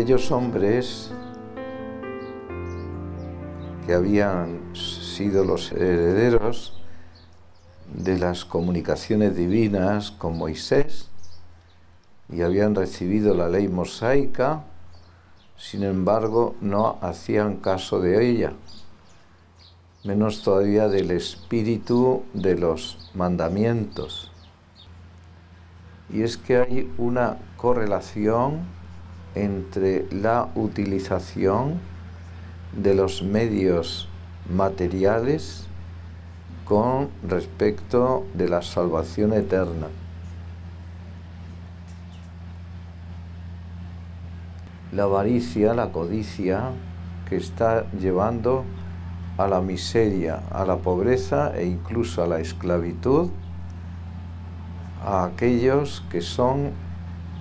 aquellos hombres que habían sido los herederos de las comunicaciones divinas con Moisés y habían recibido la ley mosaica, sin embargo no hacían caso de ella, menos todavía del espíritu de los mandamientos. Y es que hay una correlación entre la utilización de los medios materiales con respecto de la salvación eterna. La avaricia, la codicia, que está llevando a la miseria, a la pobreza e incluso a la esclavitud a aquellos que son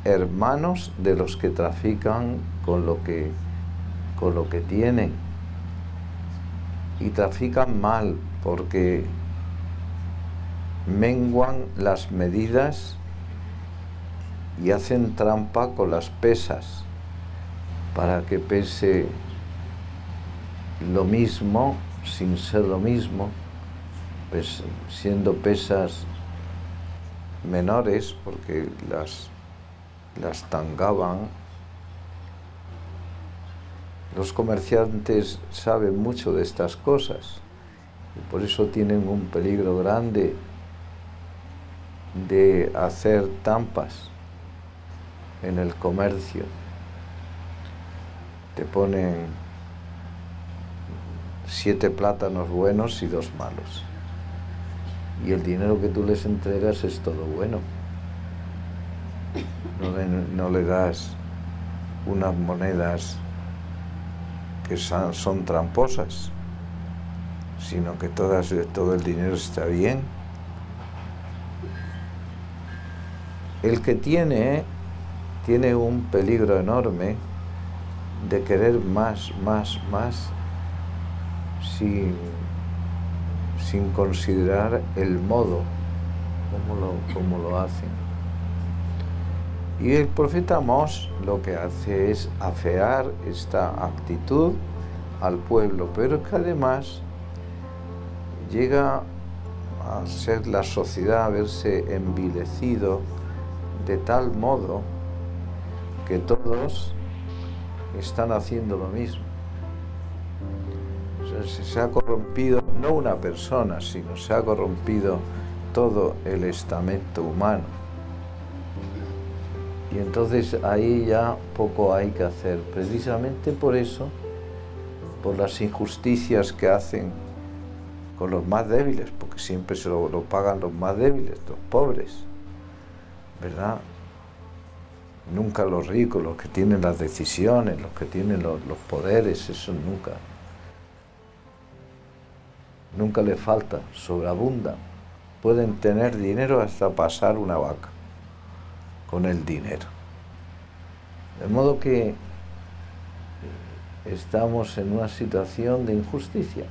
hermanos de los que trafican con lo que tienen, y trafican mal porque menguan las medidas y hacen trampa con las pesas para que pese lo mismo sin ser lo mismo, pues siendo pesas menores porque las tangaban. Los comerciantes saben mucho de estas cosas y por eso tienen un peligro grande de hacer trampas en el comercio. Te ponen 7 plátanos buenos y 2 malos, y el dinero que tú les entregas es todo bueno. No le das unas monedas que son tramposas, sino que todo el dinero está bien. El que tiene un peligro enorme de querer más, sin considerar el modo como lo hacen. Y el profeta Amós lo que hace es afear esta actitud al pueblo, pero es que además llega a ser la sociedad, a verse envilecido de tal modo que todos están haciendo lo mismo. O sea, se ha corrompido no una persona, sino se ha corrompido todo el estamento humano. Y entonces ahí ya poco hay que hacer, precisamente por eso, por las injusticias que hacen con los más débiles, porque siempre se lo pagan los más débiles, los pobres, ¿verdad? Nunca los ricos, los que tienen las decisiones, los que tienen los poderes, eso nunca les falta, sobreabundan. Pueden tener dinero hasta pasar una vaca con el dinero. De modo que estamos en una situación de injusticia.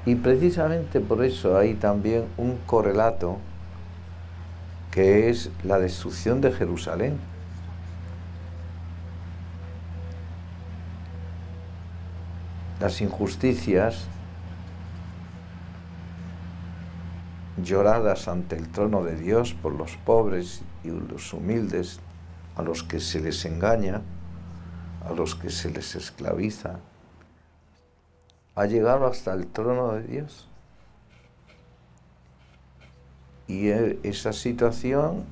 Y precisamente por eso hay también un correlato que es la destrucción de Jerusalén. Las injusticias lloradas ante el trono de Dios por los pobres y los humildes, a los que se les engaña, a los que se les esclaviza, ha llegado hasta el trono de Dios. Y esa situación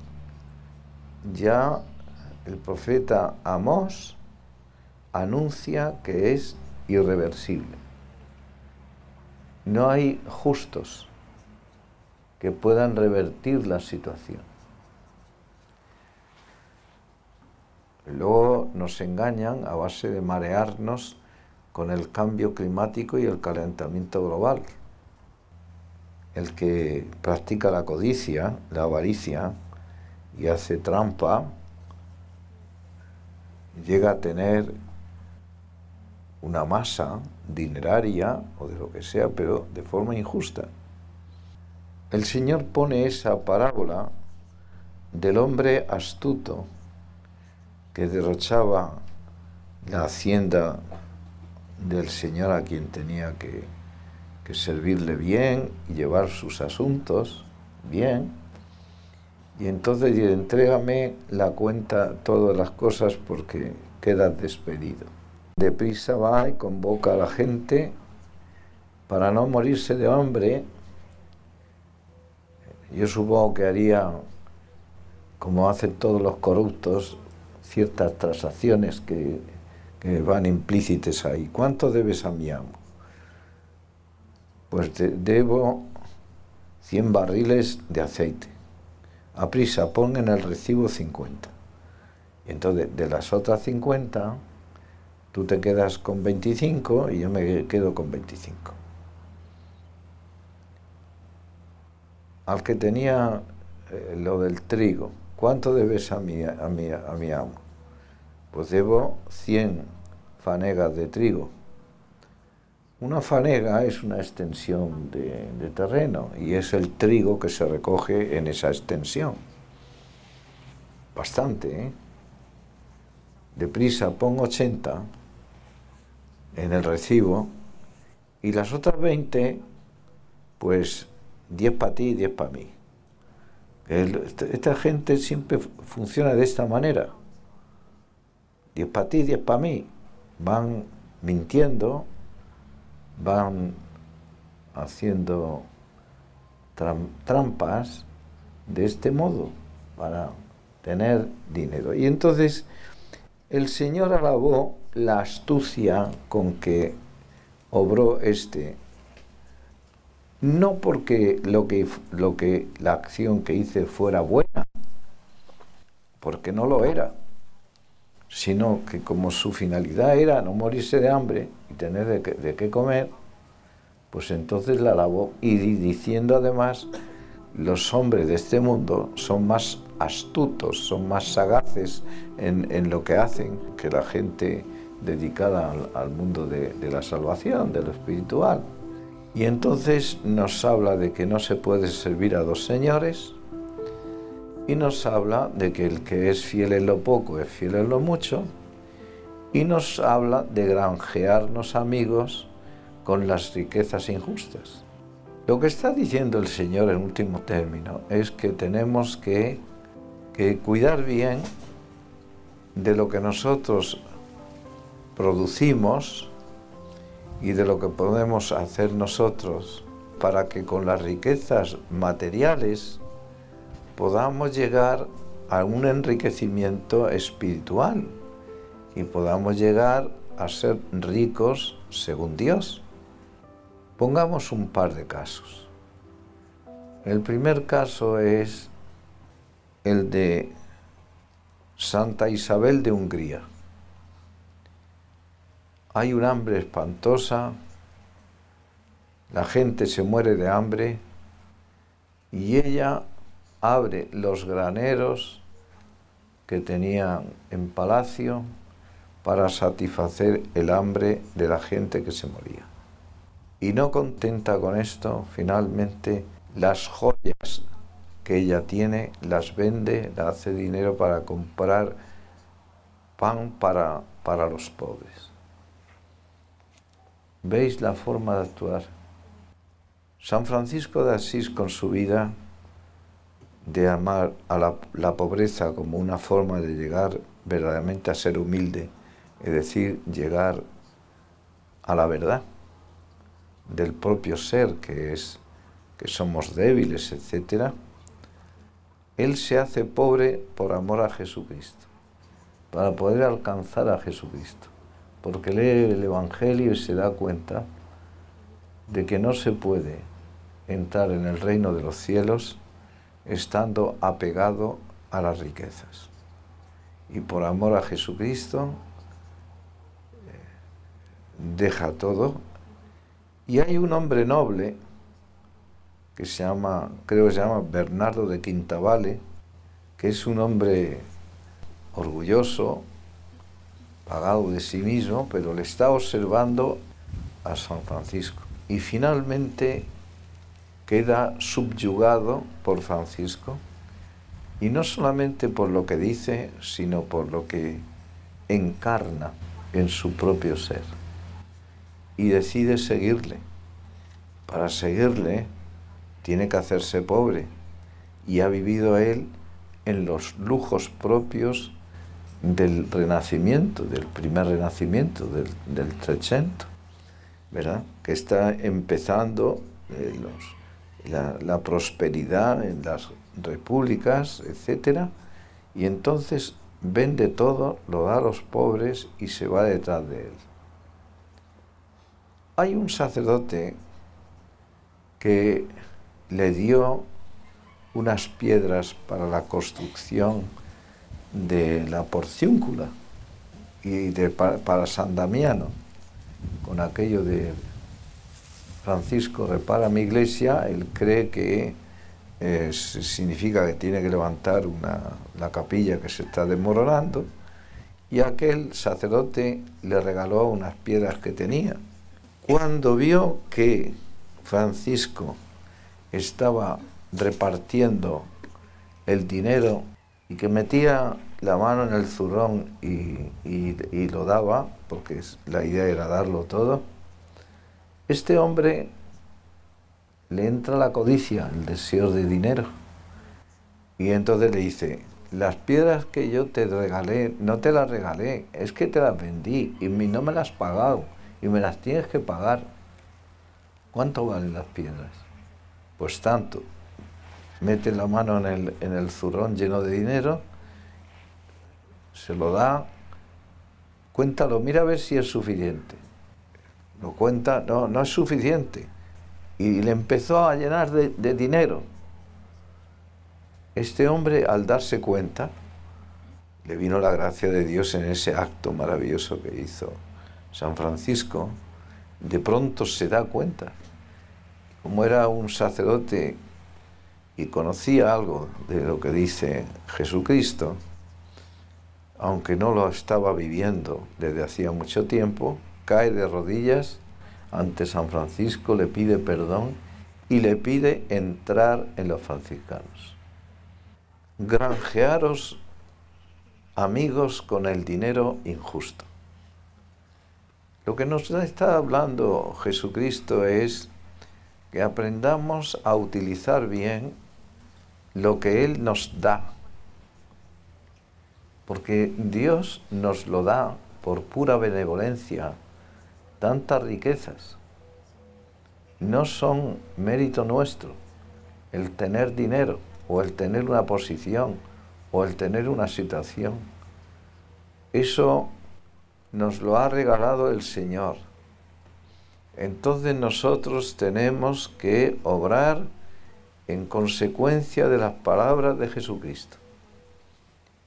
ya el profeta Amós anuncia que es irreversible. No hay justos que puedan revertir la situación. Luego nos engañan a base de marearnos con el cambio climático y el calentamiento global. El que practica la codicia, la avaricia, y hace trampa, llega a tener una masa dineraria o de lo que sea, pero de forma injusta. El Señor pone esa parábola del hombre astuto que derrochaba la hacienda del señor a quien tenía que servirle bien y llevar sus asuntos bien. Y entonces dice, entrégame la cuenta, todas las cosas, porque quedas despedido. Deprisa va y convoca a la gente para no morirse de hambre. Yo supongo que haría, como hacen todos los corruptos, ciertas transacciones que van implícitas ahí. ¿Cuánto debes a mi amo? Pues debo 100 barriles de aceite. Aprisa, pon en el recibo 50. Y entonces, de las otras 50, tú te quedas con 25 y yo me quedo con 25. Al que tenía lo del trigo, ¿cuánto debes a mi amo? Pues debo 100 fanegas de trigo. Una fanega es una extensión de terreno y es el trigo que se recoge en esa extensión. Bastante, ¿eh? Deprisa, pon 80 en el recibo y las otras 20, pues 10 para ti y 10 para mí. Esta gente siempre funciona de esta manera. 10 para ti, 10 para mí. Van mintiendo, van haciendo trampas de este modo para tener dinero. Y entonces el Señor alabó la astucia con que obró no porque la acción que hice fuera buena, porque no lo era, sino que como su finalidad era no morirse de hambre y tener de qué comer, pues entonces la alabó, y diciendo además, los hombres de este mundo son más astutos, son más sagaces en lo que hacen que la gente dedicada al mundo de la salvación, de lo espiritual. Y entonces nos habla de que no se puede servir a dos señores, y nos habla de que el que es fiel en lo poco es fiel en lo mucho, y nos habla de granjearnos amigos con las riquezas injustas. Lo que está diciendo el Señor en último término es que tenemos que cuidar bien de lo que nosotros producimos y de lo que podemos hacer nosotros para que con las riquezas materiales podamos llegar a un enriquecimiento espiritual y podamos llegar a ser ricos según Dios. Pongamos un par de casos. El primer caso es el de Santa Isabel de Hungría. Hay un hambre espantosa, la gente se muere de hambre y ella abre los graneros que tenían en palacio para satisfacer el hambre de la gente que se moría. Y no contenta con esto, finalmente las joyas que ella tiene las vende, la hace dinero para comprar pan para los pobres. ¿Veis la forma de actuar? San Francisco de Asís, con su vida de amar a la pobreza como una forma de llegar verdaderamente a ser humilde, es decir, llegar a la verdad del propio ser, que somos débiles, etc. Él se hace pobre por amor a Jesucristo, para poder alcanzar a Jesucristo, porque lee el Evangelio y se da cuenta de que no se puede entrar en el reino de los cielos estando apegado a las riquezas. Y por amor a Jesucristo deja todo. Y hay un hombre noble que creo que se llama Bernardo de Quintavalle, que es un hombre orgulloso, pagado de sí mismo, pero le está observando a San Francisco. Y finalmente queda subyugado por Francisco, y no solamente por lo que dice, sino por lo que encarna. en su propio ser y decide seguirle. Para seguirle tiene que hacerse pobre, y ha vivido él en los lujos propios del Renacimiento, del primer Renacimiento, del Trecento, ¿verdad? Que está empezando la prosperidad en las repúblicas, etcétera, y entonces vende todo, lo da a los pobres y se va detrás de él. Hay un sacerdote que le dio unas piedras para la construcción de la Porciúncula y para San Damiano, con aquello de Francisco repara mi iglesia. Él cree que significa que tiene que levantar la capilla que se está desmoronando, y aquel sacerdote le regaló unas piedras que tenía. Cuando vio que Francisco estaba repartiendo el dinero y que metía la mano en el zurrón y lo daba, porque la idea era darlo todo, este hombre le entra la codicia, el deseo de dinero, y entonces le dice: las piedras que yo te regalé, no te las regalé, es que te las vendí y no me las has pagado y me las tienes que pagar. ¿Cuánto valen las piedras? Pues tanto. Mete la mano en el zurrón lleno de dinero, se lo da, cuéntalo, mira a ver si es suficiente. Lo cuenta, no es suficiente. Y le empezó a llenar de dinero. Este hombre, al darse cuenta, le vino la gracia de Dios en ese acto maravilloso que hizo San Francisco. De pronto se da cuenta. Como era un sacerdote y conocía algo de lo que dice Jesucristo, aunque no lo estaba viviendo desde hacía mucho tiempo, cae de rodillas ante San Francisco, le pide perdón y le pide entrar en los franciscanos. Granjearos amigos con el dinero injusto. Lo que nos está hablando Jesucristo es que aprendamos a utilizar bien lo que Él nos da, porque Dios nos lo da por pura benevolencia. Tantas riquezas no son mérito nuestro, el tener dinero o el tener una posición o el tener una situación. Eso nos lo ha regalado el Señor. Entonces nosotros tenemos que obrar en consecuencia de las palabras de Jesucristo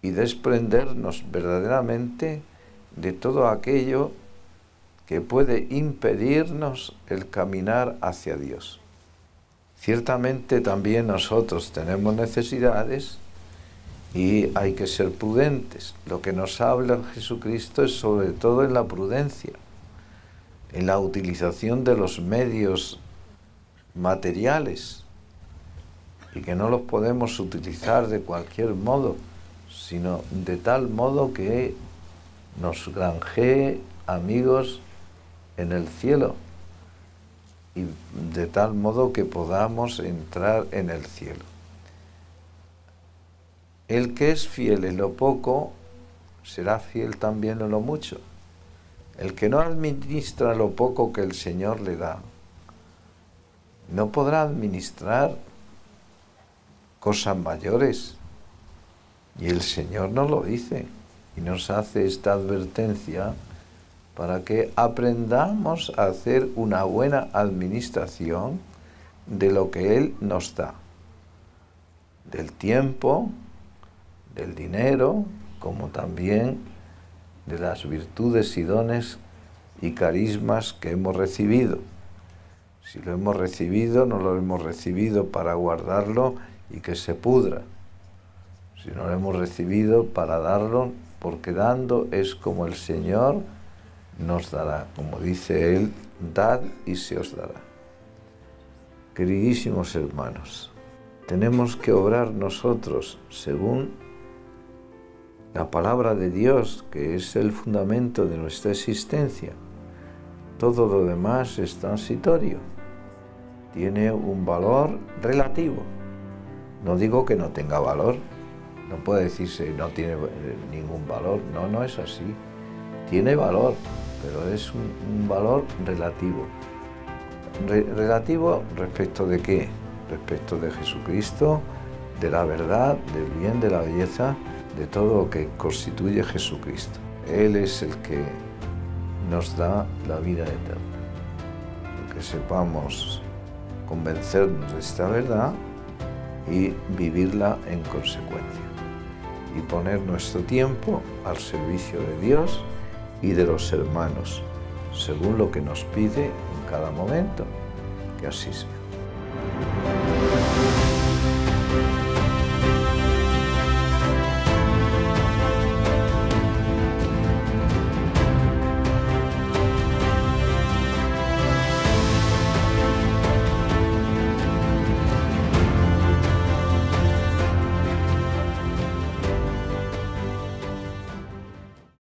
y desprendernos verdaderamente de todo aquello que puede impedirnos el caminar hacia Dios. Ciertamente también nosotros tenemos necesidades y hay que ser prudentes. Lo que nos habla Jesucristo es sobre todo en la prudencia, en la utilización de los medios materiales, y que no los podemos utilizar de cualquier modo, sino de tal modo que nos granjee amigos en el cielo, y de tal modo que podamos entrar en el cielo. El que es fiel en lo poco, será fiel también en lo mucho. El que no administra lo poco que el Señor le da, no podrá administrar cosas mayores. Y el Señor nos lo dice y nos hace esta advertencia para que aprendamos a hacer una buena administración de lo que Él nos da, del tiempo, del dinero, como también de las virtudes y dones y carismas que hemos recibido. Si lo hemos recibido, no lo hemos recibido para guardarlo y que se pudra, si no lo hemos recibido para darlo, porque dando es como el Señor nos dará, como dice Él: dad y se os dará. Queridísimos hermanos, tenemos que obrar nosotros según la palabra de Dios, que es el fundamento de nuestra existencia. Todo lo demás es transitorio, tiene un valor relativo. No digo que no tenga valor, no puede decirse no tiene ningún valor, no es así. Tiene valor, pero es un valor relativo. ¿Relativo respecto de qué? Respecto de Jesucristo, de la verdad, del bien, de la belleza, de todo lo que constituye Jesucristo. Él es el que nos da la vida eterna. Que sepamos convencernos de esta verdad y vivirla en consecuencia. Y poner nuestro tiempo al servicio de Dios y de los hermanos, según lo que nos pide en cada momento. Que así sea.